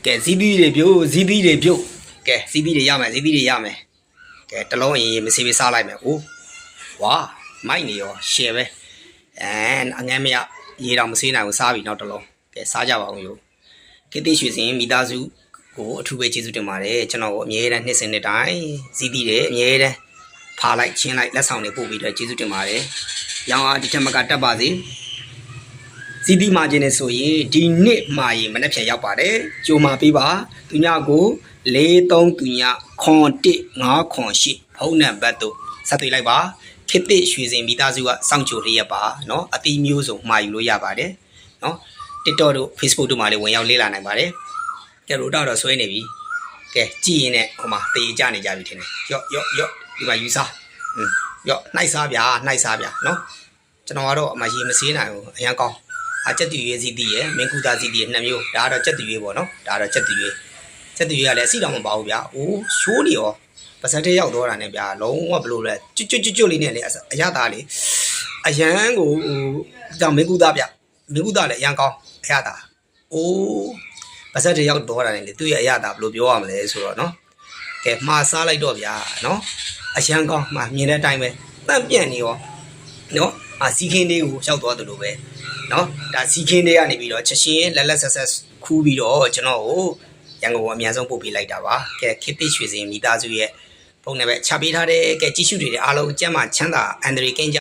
ကဲဇီးသီးတွေပြုတ်ဇီးသီးတွေပြုတ်ကဲဇီးသီးတွေရမယ်ဇီးသီးတွေရမယ်ကဲတလုံးရင်မစီပေးစားလိုက်မယ်အိုးဝါမိုက်နေရောရှယ်ပဲအငမ်းမရရေတောင်မဆေးနိုင်ဘူးစားပြီနောက်တလုံးကဲစားကြပါအောင်ယူခေတ္တရွှေစင်မိသားစုကိုအထူးပဲကျေးဇူးတင်ပါတယ်ကျွန်တော်ကိုအမြဲတမ်းနှစ်စဉ်နှစ်တိုင်းဇီးသီးတွေအမြဲတမ်းဖာလိုက်ချင်းလိုက်လက်ဆောင်တွေပို့ပြီးတော့ကျေးဇူးတင်ပါတယ်ရောင်းအားဒီထက်မကတက်ပါစေဇီးသီးမှာခြင်းနဲ့ဆိုရင်ဒီနှစ်မှာရင်မနေ့ပြန်ရောက်ပါတယ်ကြိုမှာပေးပါသူညကို43သူညခွန်1 5ခွန်8ဖုန်းနံပါတ်တို့ဆက်သွယ်လိုက်ပါခေတ္တရွှေစင်မိသားစုကစောင့်ကြိုလျက်ပါเนาะအသီးမျိုးစုံမှာယူလို့ရပါတယ်เนาะ TikTok တို့ Facebook တို့မှာလည်းဝင်ရောက်လေ့လာနိုင်ပါတယ်ကဲရိုတော့ဆွဲနေပြီကဲကြည့်ရင်လည်းဟိုမှာတေးကြနေကြပြီထင်တယ်ရော့ဒီမှာယူစားရော့နှိုက်စားဗျာနှိုက်စားဗျာเนาะကျွန်တော်ကတော့အမရေမဆေးနိုင်ဘူးအရန်ကောင်းကြက်တူရွေးစီတီးရယ်မင်းကူသားစီတီးရယ်2မျိုးဒါကတော့ကြက်တူရွေးပေါ့နော်ဒါကတော့ကြက်တူရွေးကလည်းအစီတောင်မပါဘူးဗျာအိုးရှိုးနေရောပါစက်ထဲရောက်တော့တာနဲ့ဗျာလုံးဝဘလို့လဲကျွတ်လေးနဲ့လေအရသာလေးအရန်ကိုကြောင်မင်းကူသားဗျမင်းကူသားလည်းအရန်ကောင်းအရသာအိုးပါစက်ထဲရောက်တော့တာနဲ့လေသူ့ရဲ့အရသာဘလို့ပြောရမလဲဆိုတော့နော်ကဲမှားစားလိုက်တော့ဗျာနော်အရန်ကောင်းမှာမြင်တဲ့အတိုင်းပဲတန့်ပြန့်နေရောနော်စီခင်းလေးကိုရောက်သွားတယ်လို့ပဲနော်ဒါစီခင်းလေးကနေပြီးတော့ချက်ချင်းလက်ဆက်ခူးပြီးတော့ကျွန်တော်ကိုရန်ကုန်အမြန်ဆုံးပို့ပေးလိုက်တာပါကဲခေတ္တရွှေစင်မိသားစုရဲ့ပုံနဲ့ပဲချပေးထားတဲ့ကဲကြည့်ရှုတွေအားလုံးကျမ်းမာချမ်းသာအန္တရာယ်ကင်းကြ